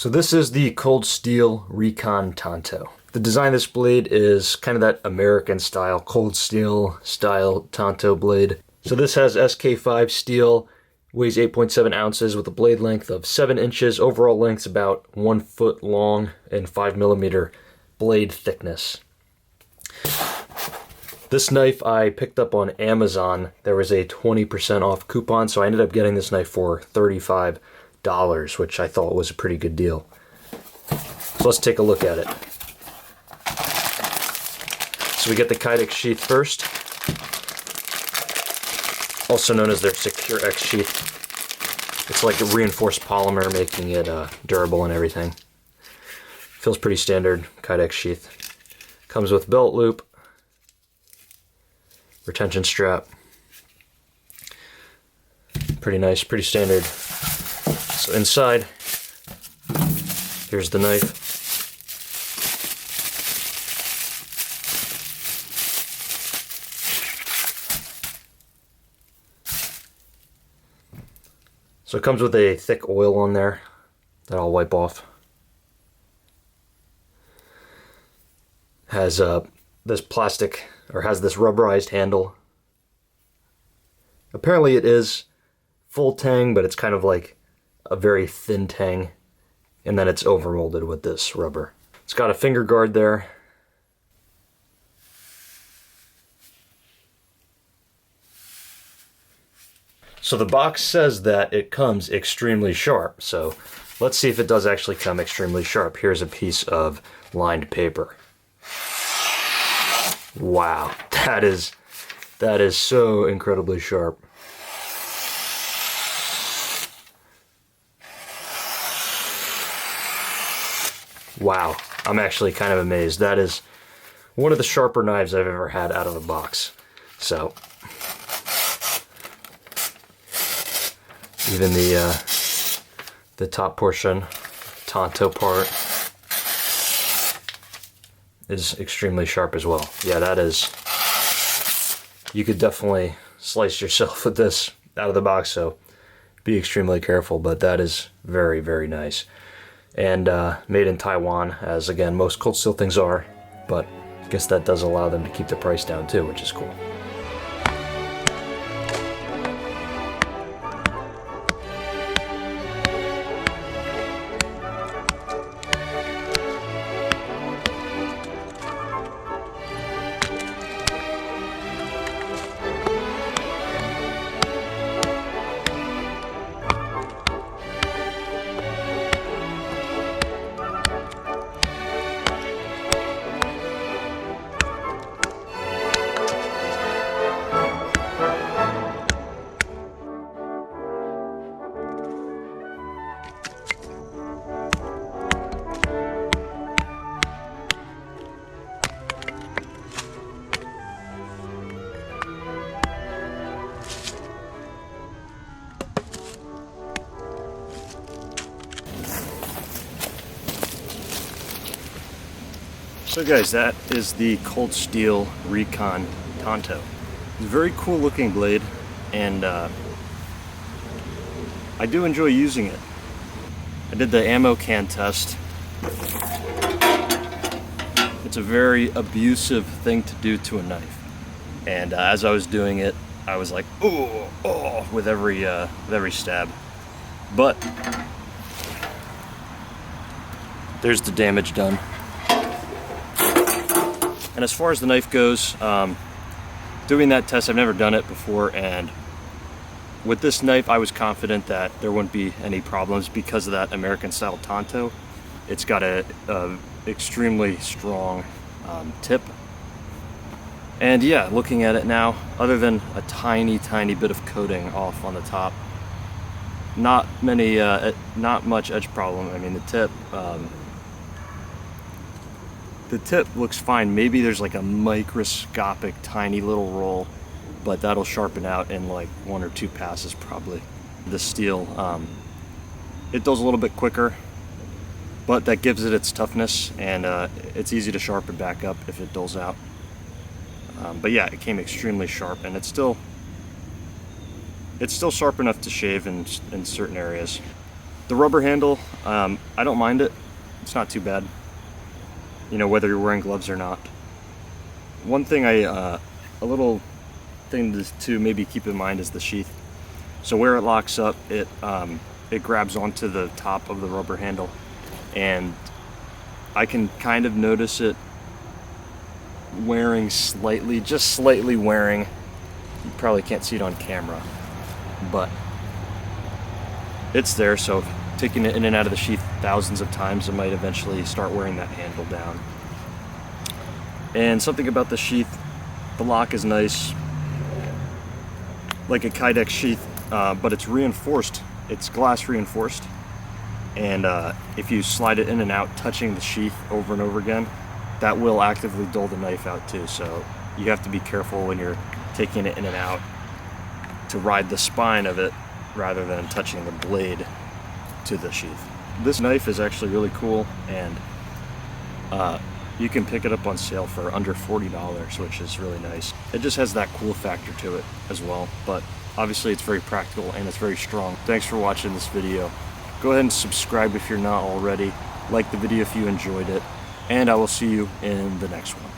So this is the Cold Steel Recon Tanto. The design of this blade is kind of that American style, cold steel style Tanto blade. So this has SK5 steel, weighs 8.7 ounces with a blade length of 7 inches, overall length's about 1 foot long, and 5mm blade thickness. This knife I picked up on Amazon. There was a 20% off coupon, so I ended up getting this knife for $35, which I thought was a pretty good deal. So let's take a look at it. So we get the Kydex sheath first, also known as their Secure X sheath. It's like a reinforced polymer, making it durable and everything. Feels pretty standard, Kydex sheath. Comes with belt loop, retention strap. Pretty nice, pretty standard. So inside, here's the knife. So it comes with a thick oil on there that I'll wipe off. Has this plastic, or has this rubberized handle. Apparently it is full tang, but it's kind of like a very thin tang, and then it's overmolded with this rubber. It's got a finger guard there. So the box says that it comes extremely sharp, so let's see if it does actually come extremely sharp. Here's a piece of lined paper. Wow, that is so incredibly sharp. Wow, I'm actually kind of amazed. That is one of the sharper knives I've ever had out of a box. So even the top portion, Tanto part, is extremely sharp as well. Yeah, that is, you could definitely slice yourself with this out of the box, so be extremely careful, but that is very, very nice. And made in Taiwan, as again, most cold steel things are, but I guess that does allow them to keep the price down too, which is cool. So guys, that is the Cold Steel Recon Tanto. It's a very cool looking blade, and I do enjoy using it. I did the ammo can test. It's a very abusive thing to do to a knife. And as I was doing it, I was like, oh, with every stab. But there's the damage done. And as far as the knife goes, doing that test, I've never done it before, and with this knife I was confident that there wouldn't be any problems because of that American style Tanto. It's got a extremely strong tip. And yeah, looking at it now, other than a tiny bit of coating off on the top, not much edge problem. I mean, the tip looks fine. Maybe there's like a microscopic tiny little roll, but that'll sharpen out in like 1 or 2 passes probably. The steel, it dulls a little bit quicker, but that gives it its toughness, and it's easy to sharpen back up if it dulls out. But yeah, it came extremely sharp, and it's still sharp enough to shave in certain areas. The rubber handle, I don't mind it. It's not too bad, you know, whether you're wearing gloves or not. One thing a little thing to maybe keep in mind is the sheath. So where it locks up, it grabs onto the top of the rubber handle, and I can kind of notice it wearing slightly, just slightly wearing. You probably can't see it on camera, but it's there. So taking it in and out of the sheath thousands of times, it might eventually start wearing that handle down. And something about the sheath, the lock is nice, like a Kydex sheath, but it's reinforced. It's glass reinforced, and if you slide it in and out, touching the sheath over and over again, that will actively dull the knife out too. So you have to be careful when you're taking it in and out to ride the spine of it rather than touching the blade to the sheath. This knife is actually really cool, and you can pick it up on sale for under $40, which is really nice. It just has that cool factor to it as well, but obviously it's very practical and it's very strong. Thanks for watching this video. Go ahead and subscribe if you're not already. Like the video if you enjoyed it, and I will see you in the next one.